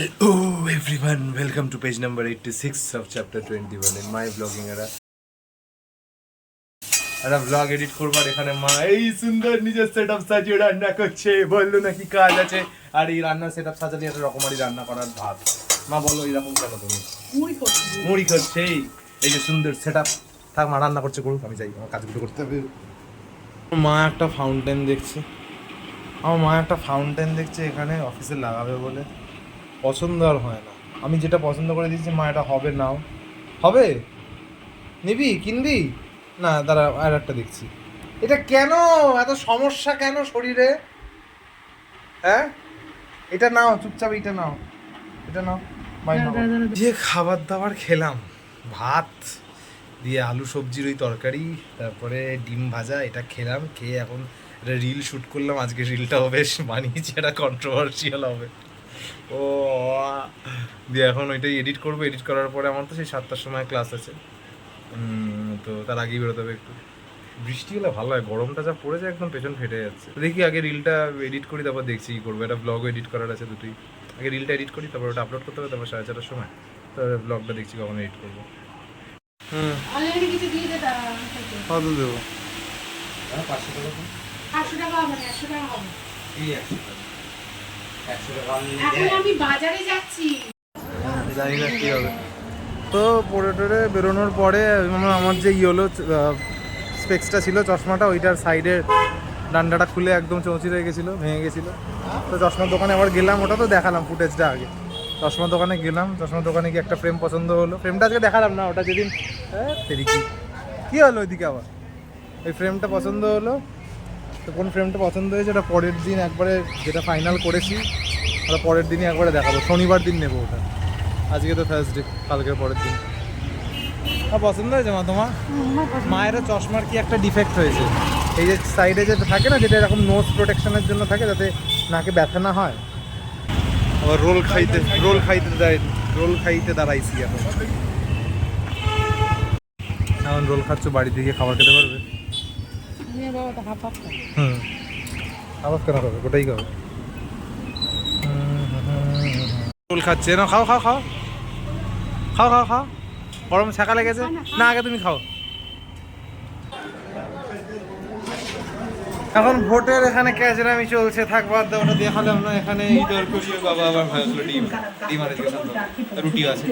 Hello everyone, welcome to page number 86 of chapter 21 in my vlogging era. একটা vlog edit করবার এখানে মা এই সুন্দর নিজের সেটআপ সাজিয়ে রান্না করছে, বললো নাকি কাজ আছে। আর এই রান্নার সেটআপ সাজালে একটা রকমারি রান্না করার ভাত। মা বলো এরকম কেন তুমি? মুড়ি করছে এই যে সুন্দর সেটআপ। থাক মা রান্না করছে, করুক, আমি যাই, আমার কাজগুলো করতে হবে। মা একটা ফাউন্টেন দেখছে, এখানে অফিসে লাগাবে বলে। পছন্দ আর হয় না, আমি যেটা পছন্দ করে দিচ্ছি মা এটা হবে নাও, হবে নিবি কিনবি না, দাঁড়া আর একটা দেখছি। এটা কেন এত সমস্যা কেন শরীরে? হ্যাঁ এটা নাও, চুপচাপ এটা নাও, দিয়ে খাবার দাবার খেলাম, ভাত দিয়ে আলু সবজির ওই তরকারি, তারপরে ডিম ভাজা, এটা খেলাম। খেয়ে এখন এটা রিল শ্যুট করলাম। আজকে রিলটাও বেশ বানিয়েছি, এটা কন্ট্রোভার্সিয়াল হবে। ও দিয়ে এখন ওইটাই এডিট করবো। এডিট করার পরে আমার তো সেই 7টার সময় ক্লাস আছে, তো তার আগেই বেরোতে হবে। একটু বৃষ্টি হলে ভালো হয়, গরমটা যা পড়েছে একদম পেছন ফেটে যাচ্ছে। দেখি আগে রিলটা এডিট করি, তারপর দেখছি কী করবো। একটা ব্লগও এডিট করার আছে দুটোই। আগে রিলটা এডিট করি, তারপর ওটা আপলোড করতে হবে, তারপর 4:30টার সময় তারপর ব্লগটা দেখছি কখন এডিট করবো। কত দেবো? 500 টাকা হবে না, 100 টাকা হবে। এখন আমি বাজারে যাচ্ছি, জানি না কী হবে। তো পড়ে টরে বেরোনোর পরে আমার যে হলো স্পেক্সটা ছিল, চশমাটা, ওইটার সাইডের ডান্ডাটা খুলে একদম চৌচির হয়ে গেছিলো, ভেঙে গেছিলো। তো চশমার দোকানে আবার গেলাম, ওটা তো দেখালাম ফুটেজটা আগে। চশমার দোকানে গেলাম, চশমার দোকানে গিয়ে একটা ফ্রেম পছন্দ হলো। ফ্রেমটা আজকে দেখালাম না, ওটা যেদিন কী হলো ওইদিকে আবার ওই ফ্রেমটা পছন্দ হলো। তো কোন ফ্রেমটা পছন্দ হয়েছে ওটা পরের দিন একবারে, যেটা ফাইনাল করেছি ওটা পরের দিনই একবারে দেখাবো। শনিবার দিন নেবো ওটা, আজকে তো থার্সডে, কালকের পরের দিন। পছন্দ হয়েছে মা তোমার? মায়েরও চশমার কি একটা ডিফেক্ট হয়েছে, এই যে সাইডে যে থাকে না, যেটা এরকম নোজ প্রোটেকশনের জন্য থাকে, যাতে নাকে ব্যথা না হয়। আবার রোল খাইতে দাঁড়াইছি এখন। রোল খাচ্ছ, বাড়িতে গিয়ে খাবার খেতে পারবে? হাফ কেন খাবে, ওটাই খাবে। রোল খাচ্ছে না, খাও খাও খাও খাও খাও খাও, গরম ছাকা লেগেছে না, আগে তুমি খাও। এখন ভোটের এখানে ক্যাচরামি চলছে, থাকবার দাও, ওটা দেখালাম না। এখানে এই দরকুশি বাবা আবার ভাজলো ডিম আর রুটি আছে।